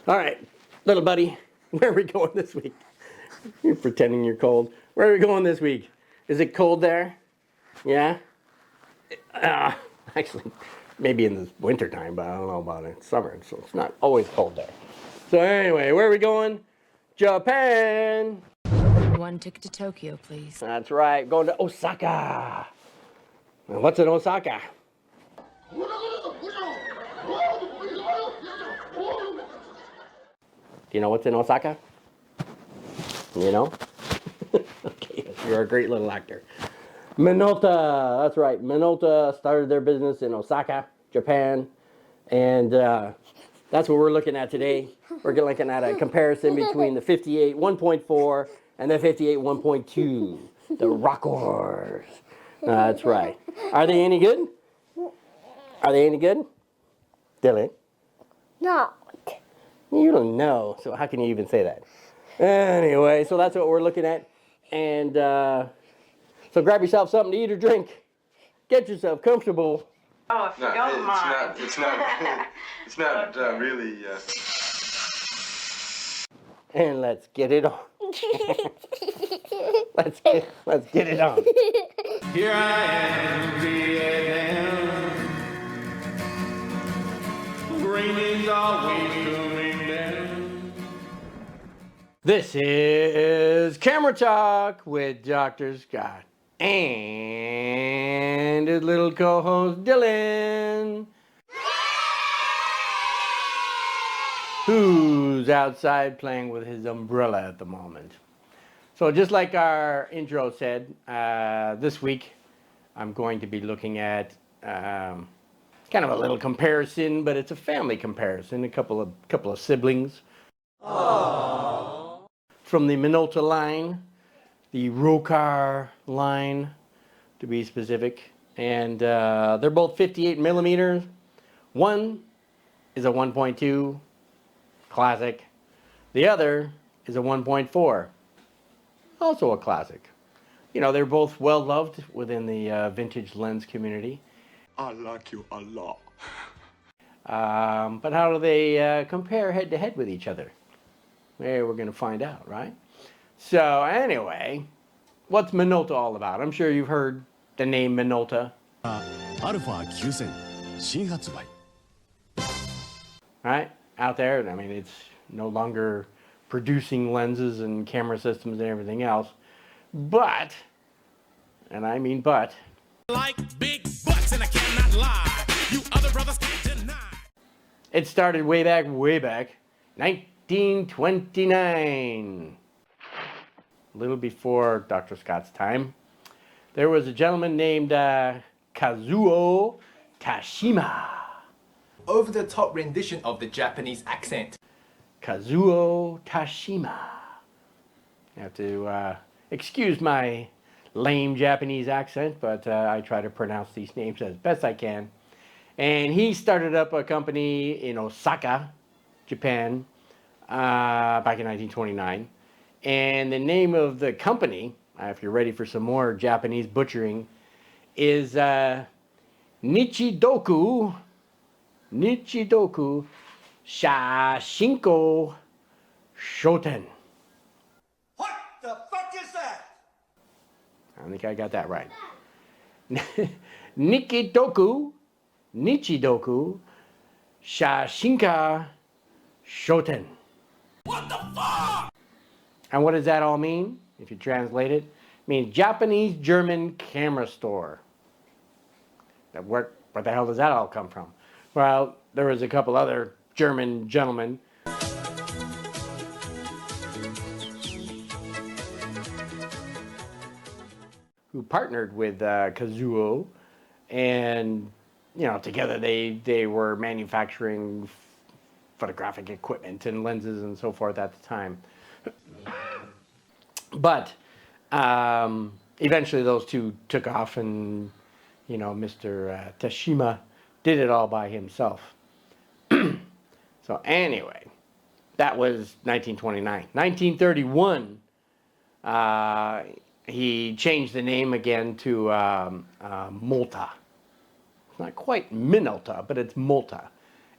All right, little buddy, where are we going this week? You're pretending you're cold. Where are we going this week? Is it cold there? Yeah? Actually, maybe in the winter time, but I don't know about it. It's summer, so it's not always cold there. So anyway, where are we going? Japan! One ticket to Tokyo, please. That's right, going to Osaka. Now, what's in Osaka? Do you know what's in Osaka? You know? Okay, you're a great little actor. Minolta, that's right. Minolta started their business in Osaka, Japan, and that's what we're looking at today. We're looking at a comparison between the 58 1.4 and the 58 1.2, the rockers. That's right. Are they any good? Are they any good? Dylan? No. You don't know, so how can you even say that? Anyway, so that's what we're looking at. And so grab yourself something to eat or drink. Get yourself comfortable. Oh, if you don't mind. It's not really. And let's get it on. let's get it on. Here I am, Vietnam. Rain is always coming down. This is Camera Talk with Dr. Scott and his little co-host Dylan, who's outside playing with his umbrella at the moment. So just like our intro said, this week I'm going to be looking at kind of a little comparison, but it's a family comparison, a couple of siblings. Aww. From the Minolta line, the Rocar line, to be specific, and they're both 58 millimeters. One is a 1.2 classic. The other is a 1.4, also a classic. You know, they're both well loved within the vintage lens community. I like you a lot. But how do they compare head to head with each other? We're going to find out, right? So anyway, what's Minolta all about? I'm sure you've heard the name Minolta. Alpha 9000新発売 Right? Out there, I mean, it's no longer producing lenses and camera systems and everything else. But, and I mean but, Like big butts, and I cannot lie. You other brothers can't deny. it started way back, 1929. A little before Dr. Scott's time. There was a gentleman named Kazuo Tashima. Over-the-top rendition of the Japanese accent. Kazuo Tashima. You have to excuse my lame Japanese accent, but I try to pronounce these names as best I can. And he started up a company in Osaka, Japan, back in 1929. And the name of the company, if you're ready for some more Japanese butchering, is Nichidoku Shashinko Shoten. What the fuck is that? I think I got that right. Nichidoku Shashinka Shoten. What the fuck? And what does that all mean? If you translate it, it means Japanese German camera store. Where the hell does that all come from? Well, there was a couple other German gentlemen who partnered with Kazuo, and you know, together they were manufacturing photographic equipment and lenses and so forth at the time. But eventually those two took off, and you know, Mr. Tashima did it all by himself. So anyway, that was 1929. 1931, he changed the name again to Multa. It's not quite Minolta, but it's Multa.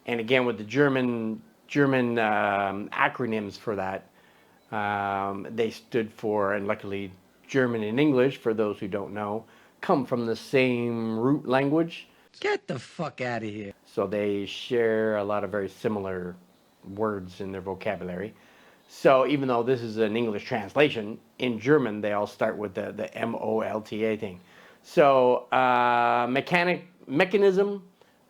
And again, with the German German acronyms for that. They stood for, and luckily German and English, for those who don't know, come from the same root language. Get the fuck out of here. So they share a lot of very similar words in their vocabulary. So even though this is an English translation, in German they all start with the MOLTA thing. So mechanism,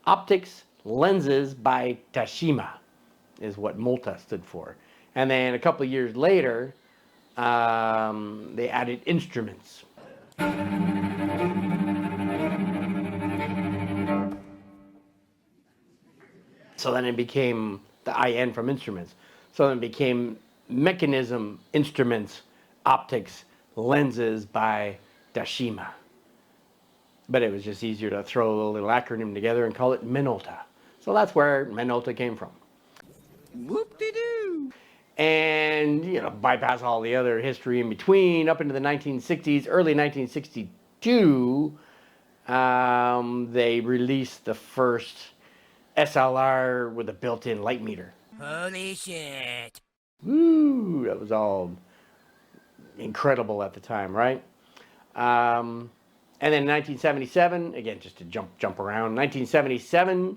optics, lenses by Tashima is what Multa stood for. And then a couple of years later, they added instruments. So then it became the IN from instruments. So then it became mechanism, instruments, optics, lenses by Tashima. But it was just easier to throw a little acronym together and call it Minolta. So that's where Minolta came from. Whoop-de-doo. And, you know, bypass all the other history in between, up into the 1960s, early 1962, they released the first SLR with a built-in light meter. Holy shit. Woo! That was all incredible at the time, right? And then in 1977, again, just to jump around, 1977,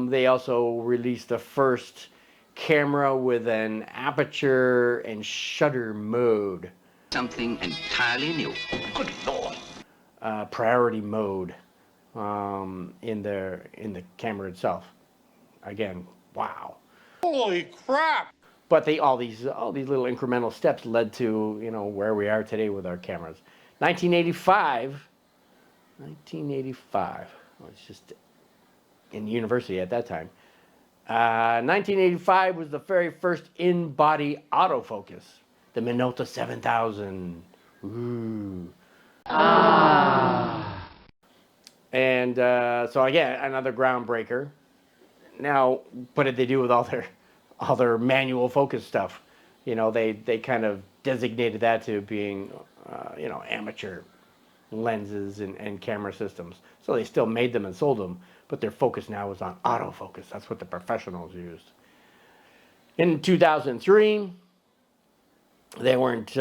they also released the first camera with an aperture and shutter mode. Something entirely new. Good Lord. Priority mode in the camera itself. Again, wow. Holy crap! But all these little incremental steps led to, you know, where we are today with our cameras. 1985. I was just in university at that time. 1985 was the very first in-body autofocus, the Minolta 7000. Ooh. And so again, another groundbreaker. Now, what did they do with all their manual focus stuff? You know, they kind of designated that to being, you know, amateur lenses and camera systems. So they still made them and sold them, but their focus now was on autofocus. That's what the professionals used. In 2003, they weren't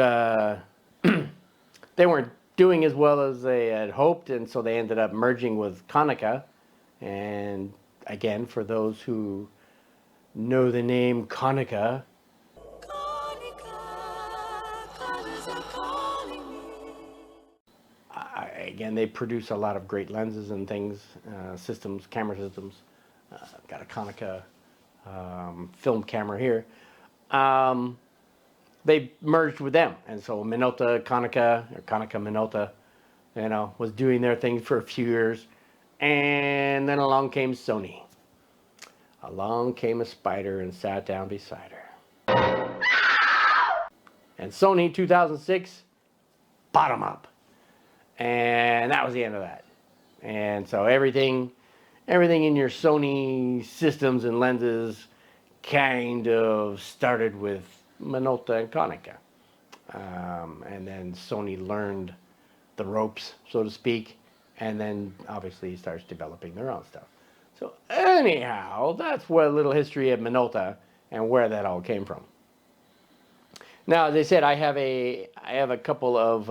doing as well as they had hoped, and so they ended up merging with Konica. And again, for those who know the name Konica, again, they produce a lot of great lenses and things, systems, camera systems. Got a Konica film camera here. They merged with them, and so Minolta, Konica, or Konica Minolta, you know, was doing their thing for a few years, and then along came Sony. Along came a spider and sat down beside her. And Sony, 2006, bottom up. And that was the end of that. And so everything in your Sony systems and lenses kind of started with Minolta and Konica. And then Sony learned the ropes, so to speak, and then obviously starts developing their own stuff. So anyhow, that's what a little history of Minolta and where that all came from. Now, as I said, I have a couple of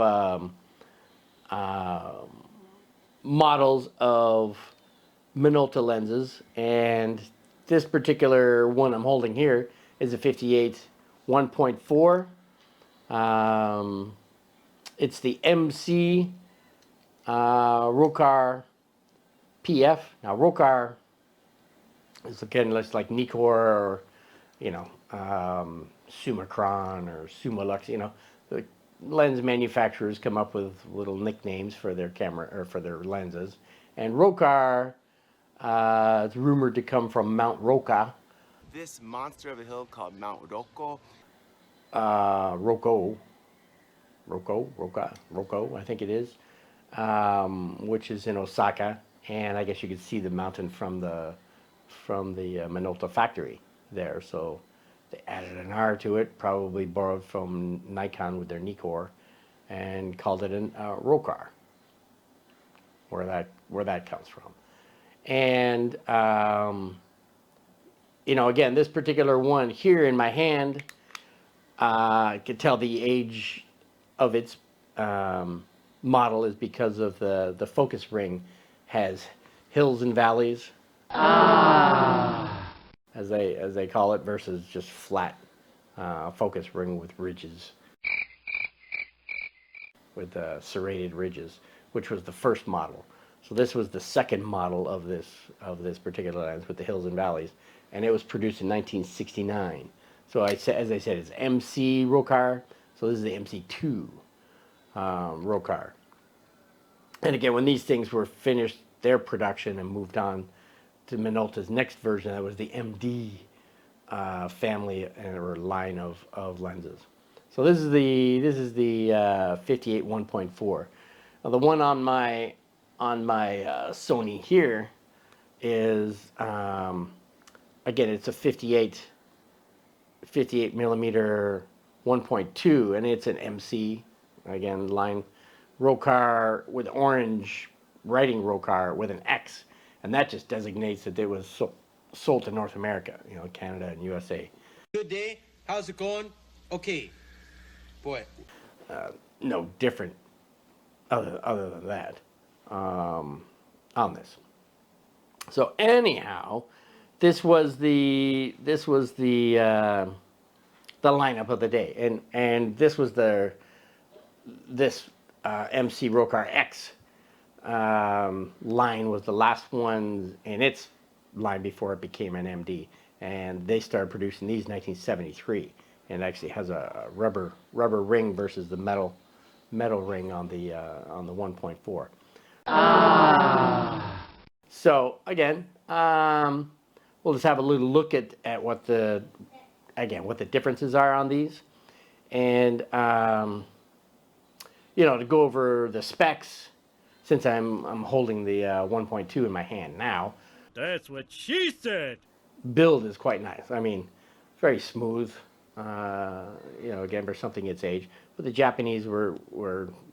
models of Minolta lenses, and this particular one I'm holding here is a 58 1.4. It's the MC Rokar PF. Now Rokar is again less like Nikkor or, you know, Summicron or Summilux. You know, the lens manufacturers come up with little nicknames for their camera or for their lenses. And Rokar is rumored to come from Mount Roka. This monster of a hill called Mount Roko. Roko, I think it is, which is in Osaka, and I guess you could see the mountain from the Minolta factory there. So they added an R to it, probably borrowed from Nikon with their Nikkor, and called it an Rokar, where that comes from. And you know, again, this particular one here in my hand, I could tell the age of its model is because of the focus ring has hills and valleys, as they call it, versus just flat focus ring with ridges, with serrated ridges, which was the first model. So this was the second model of this particular lens with the hills and valleys, and it was produced in 1969. So as I said, it's MC Rocar. So this is the MC2 Rocar. And again, when these things were finished their production and moved on to Minolta's next version, that was the MD family or line of lenses. So this is the 58 1.4. Now the one on my Sony here is again, it's a 58 millimeter 1.2, and it's an MC again line Rocar with orange writing Rocar with an X, and that just designates that it was sold to North America, you know, Canada and USA. Good day. How's it going? Okay. Boy. No different other than that on this. So anyhow, this was the lineup of the day, and this was this MC Rocar X line was the last one in its line before it became an MD, and they started producing these in 1973, and it actually has a rubber ring versus the metal ring on the 1.4. So again, we'll just have a little look at what the differences are on these, and you know, to go over the specs, since I'm holding the 1.2 in my hand now. That's what she said. Build is quite nice. I mean, very smooth. You know, again, for something its age. But the Japanese were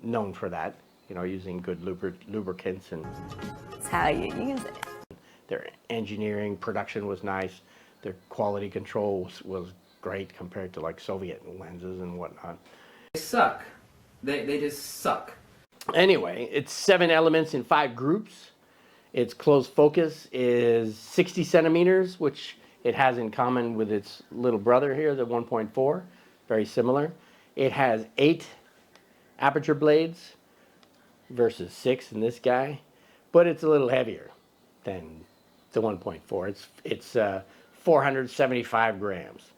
known for that. You know, using good lubricants, and That's how you use it. their engineering production was nice. Their quality control was great compared to like Soviet lenses and whatnot. They suck. They just suck. Anyway, it's 7 elements in 5 groups. Its closed focus is 60 centimeters, which it has in common with its little brother here, the 1.4. Very similar. It has 8 aperture blades versus 6 in this guy, but it's a little heavier than the 1.4. It's 475 grams,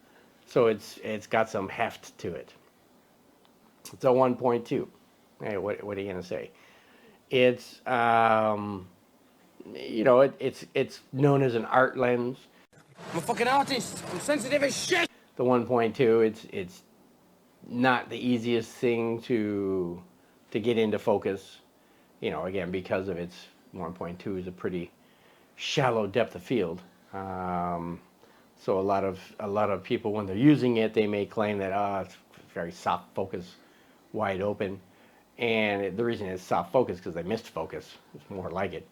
so it's got some heft to it. It's a 1.2. Hey, what are you gonna say? It's you know, it's known as an art lens. I'm a fucking artist. I'm sensitive as shit. The 1.2, it's not the easiest thing to get into focus. You know, again, because of its 1.2 is a pretty shallow depth of field. So a lot of people, when they're using it, they may claim that it's very soft focus, wide open, and the reason it's soft focus is because they missed focus. It's more like it.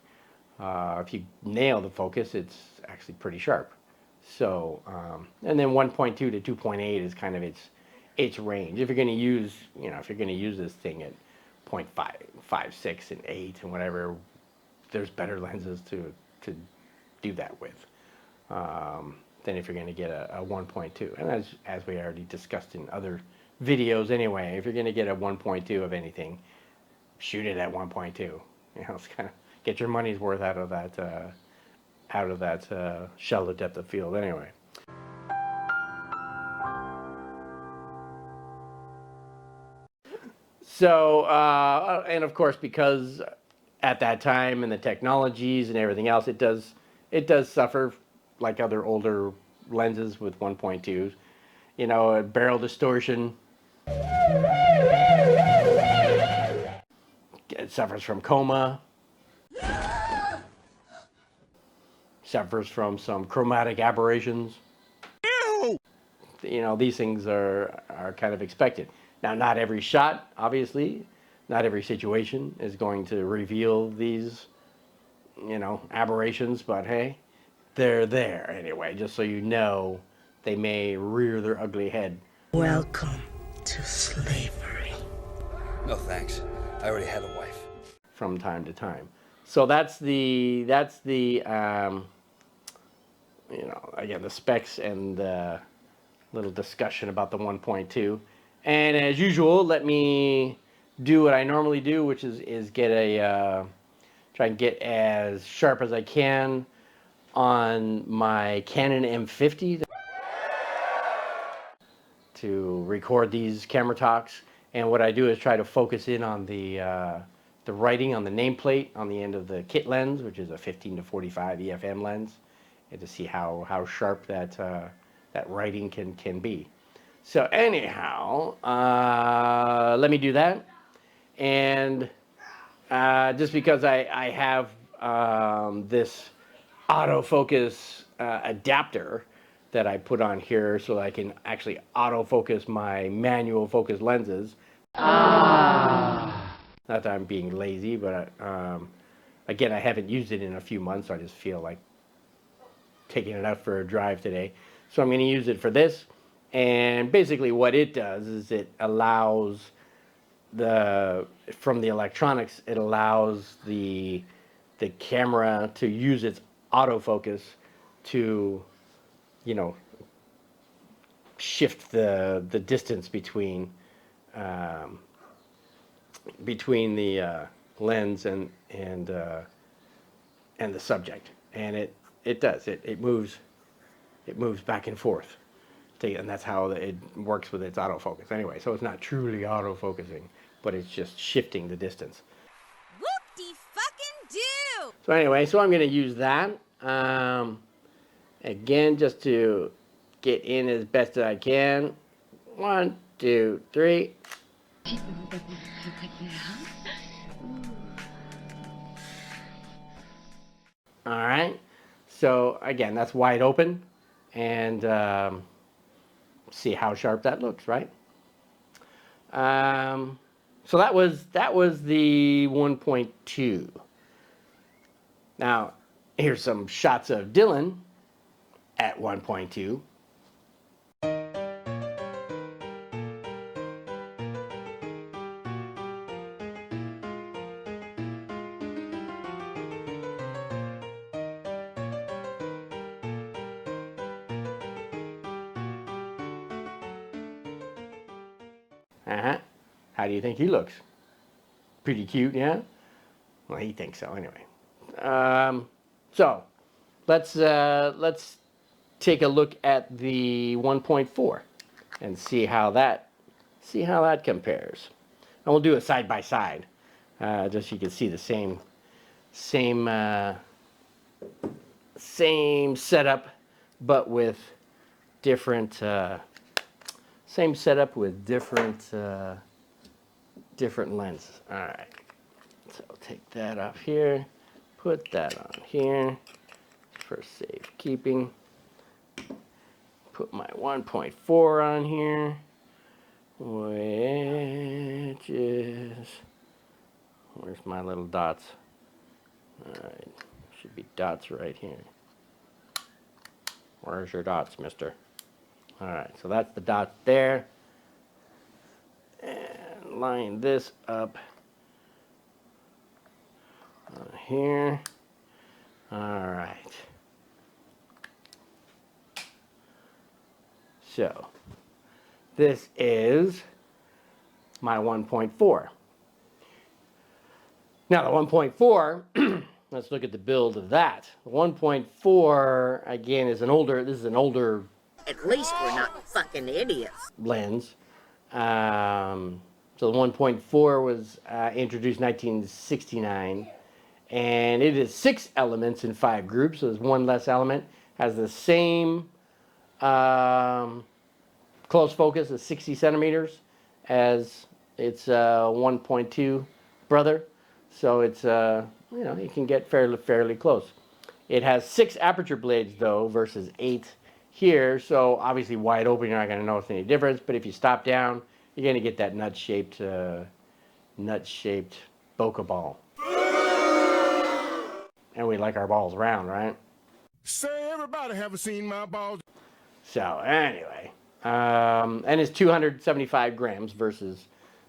If you nail the focus, it's actually pretty sharp. So, and then 1.2 to 2.8 is kind of its range. If you're going to use, you know, if you're going to use this thing at 0.5, 5, 6, and 8, and whatever, there's better lenses to do that with than if you're going to get a 1.2. And as we already discussed in other videos anyway, if you're going to get a 1.2 of anything, shoot it at 1.2. You know, it's kind of get your money's worth out of that shallow depth of field anyway. So, and of course, because at that time and the technologies and everything else, it does suffer like other older lenses with 1.2s. You know, barrel distortion. It suffers from coma. Suffers from some chromatic aberrations. Ew! You know, these things are kind of expected. Now, not every shot, obviously, not every situation is going to reveal these, you know, aberrations, but hey, they're there anyway, just so you know they may rear their ugly head. Welcome to slavery. No thanks. I already had a wife. From time to time. So that's the you know, again, the specs and the little discussion about the 1.2. And as usual, let me do what I normally do, which is get a try and get as sharp as I can on my Canon M50 to record these camera talks. And what I do is try to focus in on the writing on the nameplate on the end of the kit lens, which is a 15 to 45 EFM lens, and to see how sharp that that writing can be. So anyhow, let me do that. And just because I have this autofocus adapter that I put on here so I can actually autofocus my manual focus lenses. Not that I'm being lazy, but again, I haven't used it in a few months, so I just feel like taking it out for a drive today. So I'm going to use it for this. And basically what it does is it allows from the electronics, it allows the camera to use its autofocus to, you know, shift the distance between the lens and the subject, and it does it moves back and forth, and that's how it works with its autofocus. Anyway, so it's not truly autofocusing, but it's just shifting the distance. Whoop-de-fucking-do! So anyway, so I'm going to use that again just to get in as best as I can. 1, 2, 3. All right. So again, that's wide open, and see how sharp that looks, right? So that was the 1.2. Now here's some shots of Dylan at 1.2. How do you think he looks? Pretty cute, yeah? Well, he thinks so anyway. So let's take a look at the 1.4 and see how that compares. And we'll do it side by side, just so you can see the same setup, but with different same setup with different lenses. All right, so I'll take that off here, put that on here for safekeeping. Put my 1.4 on here, which is, where's my little dots? All right, should be dots right here. Where's your dots, mister? All right, so that's the dot there. And line this up here. All right. So this is my 1.4. Now the 1.4, let's look at the build of that. The 1.4, again, is an older, this is an older, At least we're not fucking idiots. lens. So the 1.4 was introduced in 1969, and it is 6 elements in 5 groups, so there's one less element. Has the same close focus of 60 centimeters as its 1.2 brother, so it's you know, you can get fairly close. It has 6 aperture blades though versus 8 here, so obviously wide open you're not going to notice any difference, but if you stop down you're going to get that nut-shaped bokeh ball. And we like our balls round, right? Say everybody haven't seen my balls. So anyway, and it's 275 grams versus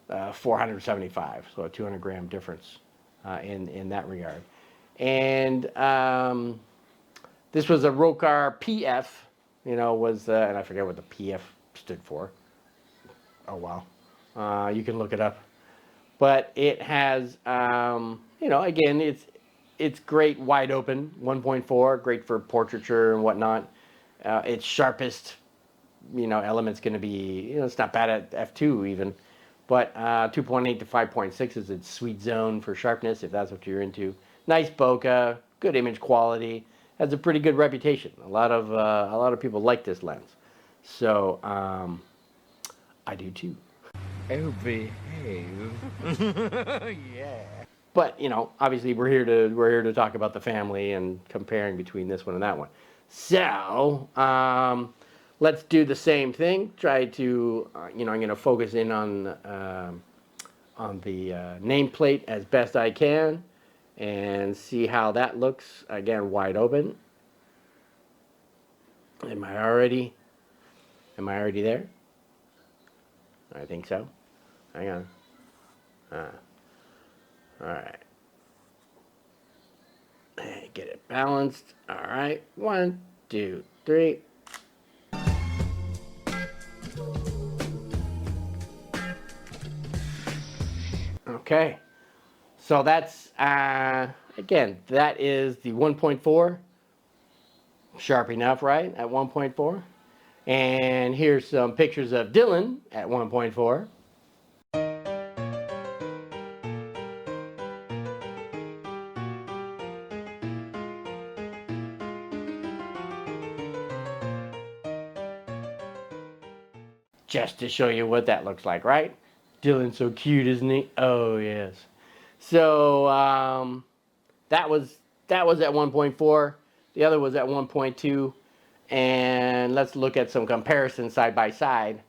475, so a 200 gram difference in that regard. And this was a Rokar PF, and I forget what the PF stood for. Oh wow, you can look it up. But it has, again, it's great wide open, 1.4, great for portraiture and whatnot. Its sharpest, element's going to be, it's not bad at f2 even, but 2.8 to 5.6 is its sweet zone for sharpness, if that's what you're into. Nice bokeh, good image quality, has a pretty good reputation. A lot of people like this lens, so I do too. Oh, behave. Yeah. But obviously we're here to talk about the family and comparing between this one and that one. So let's do the same thing. Try to I'm going to focus in on the nameplate as best I can and see how that looks. Again, wide open. Am I already there? I think so. Hang on. All right. Get it balanced. All right. 1, 2, 3. Okay. So that's, again, that is the 1.4. Sharp enough, right? At 1.4. And here's some pictures of Dylan at 1.4. Just to show you what that looks like, right? Dylan's so cute, isn't he? Oh, yes. So that was at 1.4. The other was at 1.2. And let's look at some comparisons side by side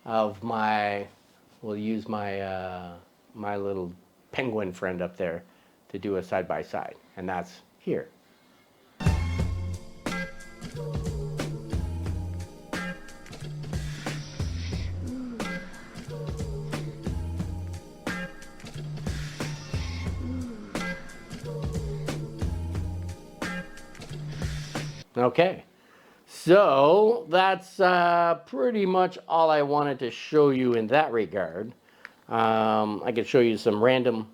of we'll use my my little penguin friend up there to do a side by side. And that's here. Okay, so that's pretty much all I wanted to show you in that regard. I could show you some random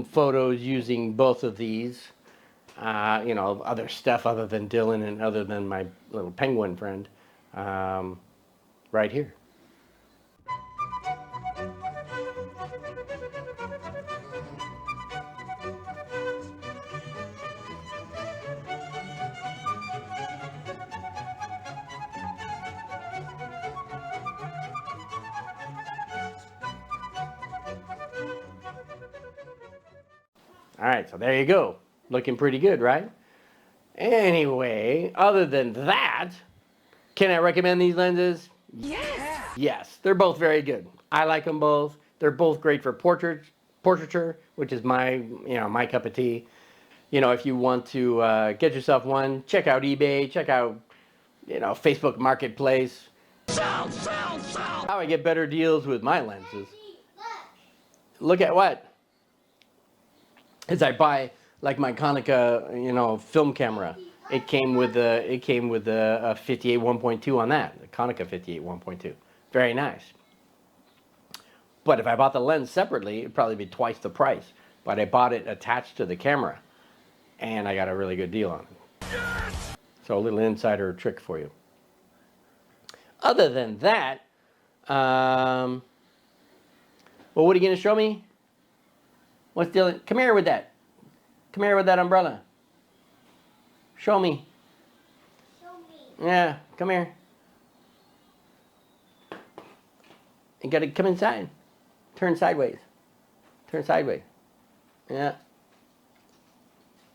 photos using both of these, of other stuff other than Dylan and other than my little penguin friend, right here. All right, so there you go. Looking pretty good, right? Anyway, other than that, can I recommend these lenses? Yes. Yes, they're both very good. I like them both. They're both great for portraiture, which is my cup of tea. If you want to get yourself one, check out eBay, check out, Facebook Marketplace. How I get better deals with my lenses. Look at what? As I buy like my Konica, film camera. It came with a 58 1.2 on that, the Konica 58 1.2. Very nice. But if I bought the lens separately, it'd probably be twice the price. But I bought it attached to the camera, and I got a really good deal on it. Yes! So a little insider trick for you. Other than that, well, what are you going to show me? What's Dylan? Come here with that. Come here with that umbrella. Show me. Show me. Yeah, come here. You gotta come inside. Turn sideways. Turn sideways. Yeah.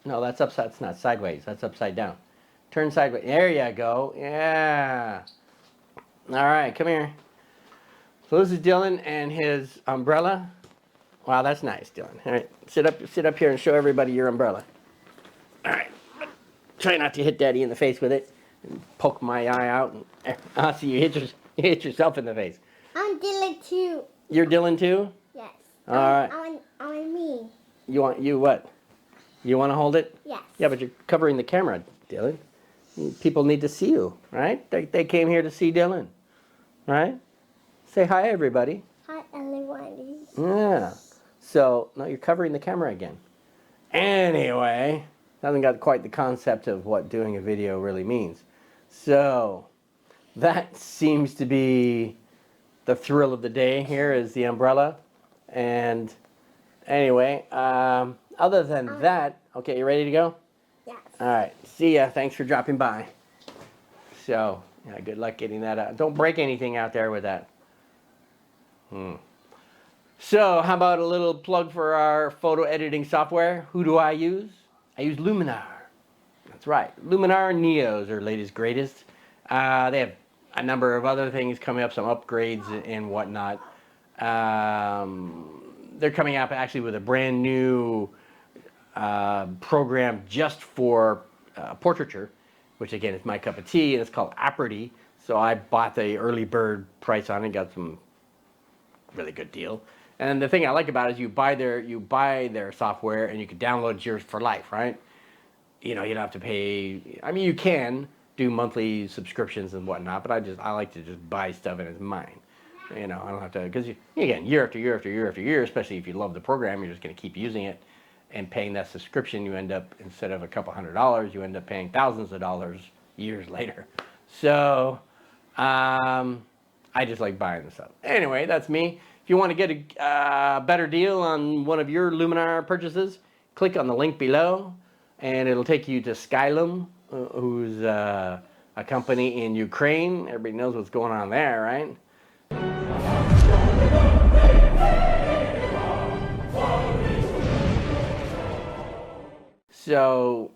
No, that's upside. It's not sideways. That's upside down. Turn sideways. There you go. Yeah. All right, come here. So this is Dylan and his umbrella. Wow, that's nice, Dylan. All right, sit up here and show everybody your umbrella. All right, Try not to hit Daddy in the face with it. And poke my eye out. And I see you hit yourself in the face. I'm Dylan too. You're Dylan too? Yes. All right. I'm me. You what? You want to hold it? Yes. Yeah, but you're covering the camera, Dylan. People need to see you, right? They came here to see Dylan, right? Say hi, everybody. Hi, everybody. Yeah. So, no, you're covering the camera again. Anyway, haven't got quite the concept of what doing a video really means. So, that seems to be the thrill of the day here is the umbrella. And anyway, other than that, okay, you ready to go? Yes. All right. See ya. Thanks for dropping by. So, yeah, good luck getting that out. Don't break anything out there with that. So, how about a little plug for our photo editing software? Who do I use? I use Luminar. That's right. Luminar Neos are latest greatest. They have a number of other things coming up, some upgrades and whatnot. They're coming up actually with a brand new program just for portraiture, which again is my cup of tea, and it's called Aperty. So I bought the early bird price on it, got some really good deal. And the thing I like about it is you buy their software and you can download yours for life, right? You know, you don't have to pay. I mean, you can do monthly subscriptions and whatnot, but I like to just buy stuff and it's mine. You know, I don't have to, because again, year after year after year after year, especially if you love the program, you're just going to keep using it and paying that subscription. You end up, instead of a couple $100s, you end up paying thousands of dollars years later. So I just like buying the stuff. Anyway, that's me. If you want to get a better deal on one of your Luminar purchases, click on the link below, and it'll take you to Skylum, who's a company in Ukraine. Everybody knows what's going on there, right? So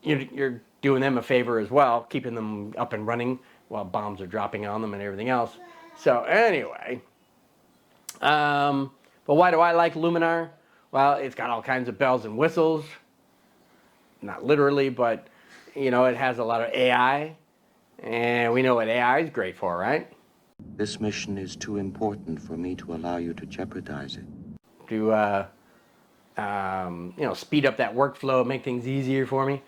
you're doing them a favor as well, keeping them up and running while bombs are dropping on them and everything else. So anyway, but why do I like Luminar? Well, it's got all kinds of bells and whistles. Not literally, but you know, it has a lot of AI, and we know what AI is great for, right? This mission is too important for me to allow you to jeopardize it. To you know, speed up that workflow, make things easier for me.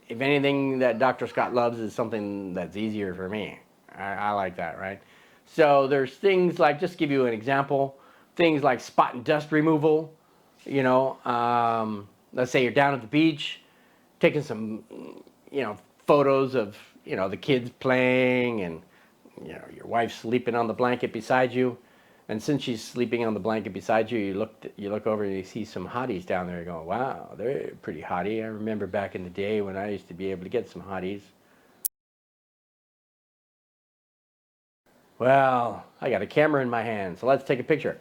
If anything that Dr. Scott loves is something that's easier for me. I like that, right? So there's things like, just to give you an example, things like spot and dust removal. You know, let's say you're down at the beach, taking some, you know, photos of, you know, the kids playing and, you know, your wife sleeping on the blanket beside you. And since she's sleeping on the blanket beside you, you look over and you see some hotties down there. You go, wow, they're pretty hottie. I remember back in the day when I used to be able to get some hotties. Well, I got a camera in my hand, so let's take a picture.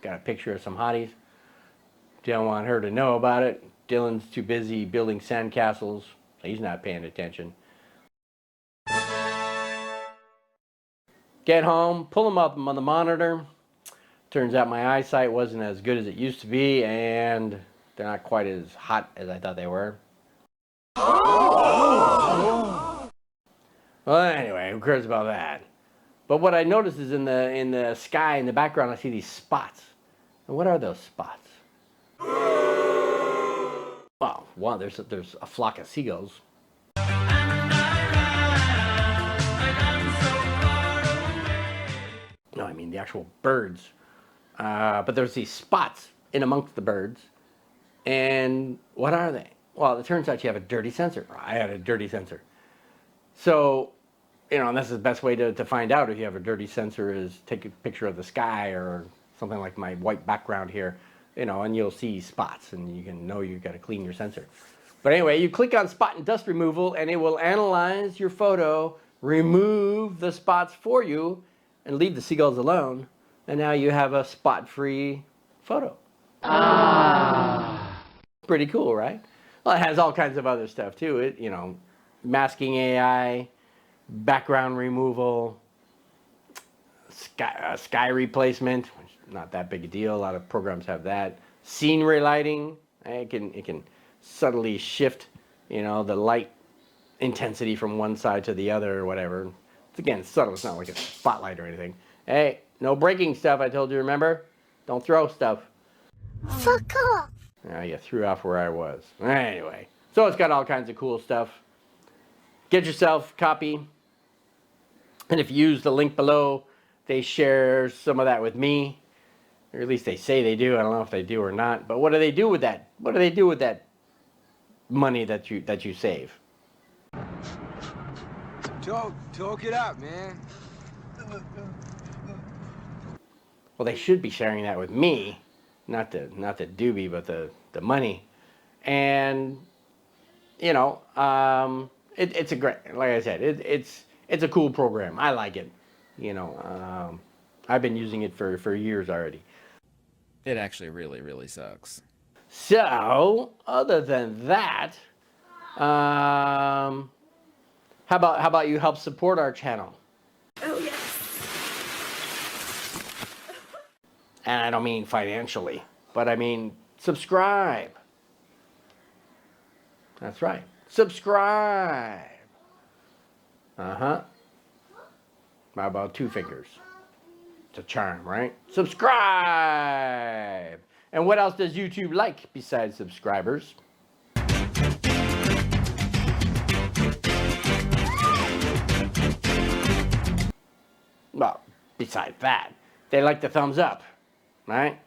Got a picture of some hotties. Don't want her to know about it. Dylan's too busy building sandcastles. He's not paying attention. Get home, pull them up on the monitor. Turns out my eyesight wasn't as good as it used to be, and they're not quite as hot as I thought they were. Well, anyway, who cares about that? But what I noticed is in the sky, in the background, I see these spots. And what are those spots? Well, one, there's a flock of seagulls. No, I mean the actual birds. But there's these spots in amongst the birds. And what are they? Well, it turns out you have a dirty sensor. I had a dirty sensor. So, you know, and that's the best way to find out if you have a dirty sensor is take a picture of the sky or something like my white background here, you know, and you'll see spots and you can know you've got to clean your sensor. But anyway, you click on spot and dust removal and it will analyze your photo, remove the spots for you, and leave the seagulls alone. And now you have a spot-free photo. Pretty cool, right? Well, it has all kinds of other stuff too. It, you know, masking AI, background removal, sky replacement, which is not that big a deal. A lot of programs have that. Scenery lighting, It can subtly shift, you know, the light intensity from one side to the other or whatever. It's again subtle. It's not like a spotlight or anything. Hey, no breaking stuff. I told you. Remember? Don't throw stuff. Fuck off. You threw off where I was. Anyway, so it's got all kinds of cool stuff. Get yourself a copy. And if you use the link below, they share some of that with me. Or at least they say they do. I don't know if they do or not. But what do they do with that? What do they do with that money that you save? Talk it out, man. Well, they should be sharing that with me, not the doobie, but the money. And you know, it's a great, like I said, it's a cool program. I like it. You know, I've been using it for years already. It actually really sucks. So, other than that, how about you help support our channel? Oh, yes. And I don't mean financially, but I mean subscribe. That's right. Subscribe. How about 2 fingers? It's a charm, right? Subscribe! And what else does YouTube like besides subscribers? Well, besides that, they like the thumbs up, right?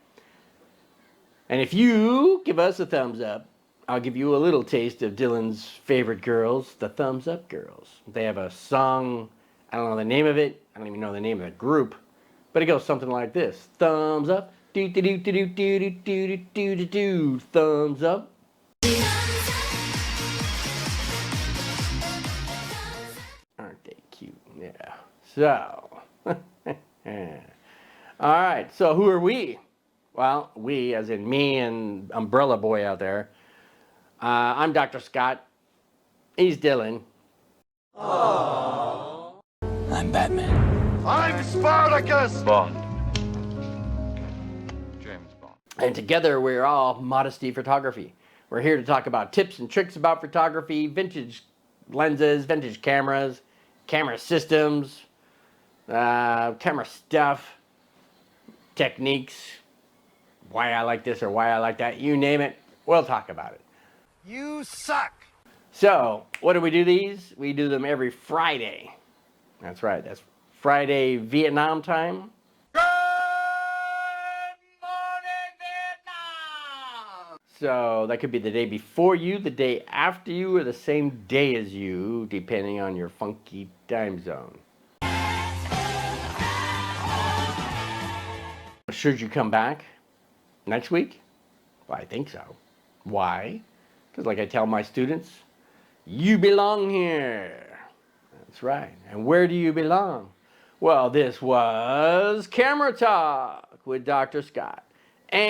And if you give us a thumbs up, I'll give you a little taste of Dylan's favorite girls, the Thumbs Up Girls. They have a song, I don't know the name of it, I don't even know the name of the group, but it goes something like this. Thumbs up, do do do do do do do do do do, thumbs up. Aren't they cute? Yeah. So, all right, so who are we? Well, we, as in me and Umbrella Boy out there. I'm Dr. Scott. He's Dylan. I'm Batman. I'm Spartacus! Bond. James Bond. And together we're all Modesty Photography. We're here to talk about tips and tricks about photography, vintage lenses, vintage cameras, camera systems, camera stuff, techniques, why I like this or why I like that, you name it, we'll talk about it. You suck. So, what do we do these? We do them every Friday. That's right, that's Friday Vietnam time. Good morning, Vietnam. So, that could be the day before you, the day after you, or the same day as you, depending on your funky time zone. Should you come back next week? Well, I think so. Why? Because like I tell my students, you belong here. That's right. And where do you belong? Well, this was Camera Talk with Dr. Scott and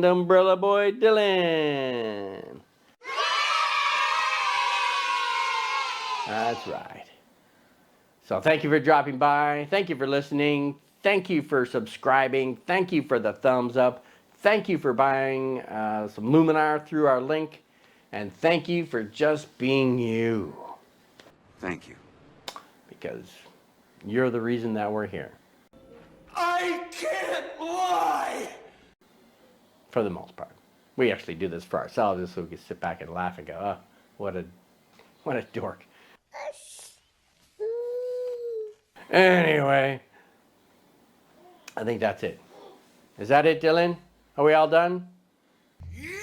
Umbrella Boy Dylan. That's right. So thank you for dropping by. Thank you for listening. Thank you for subscribing. Thank you for the thumbs up. Thank you for buying some Luminar through our link. And thank you for just being you. Thank you. Because you're the reason that we're here. I can't lie! For the most part. We actually do this for ourselves just so we can sit back and laugh and go, oh, what a dork. Anyway, I think that's it. Is that it, Dylan? Are we all done? Yes!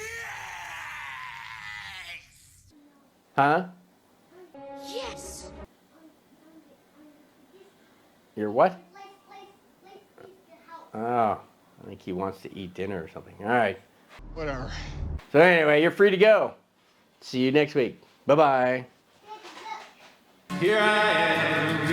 Huh? Yes. You're what? Oh, I think he wants to eat dinner or something. All right. Whatever. So anyway, you're free to go. See you next week. Bye-bye. Here I am,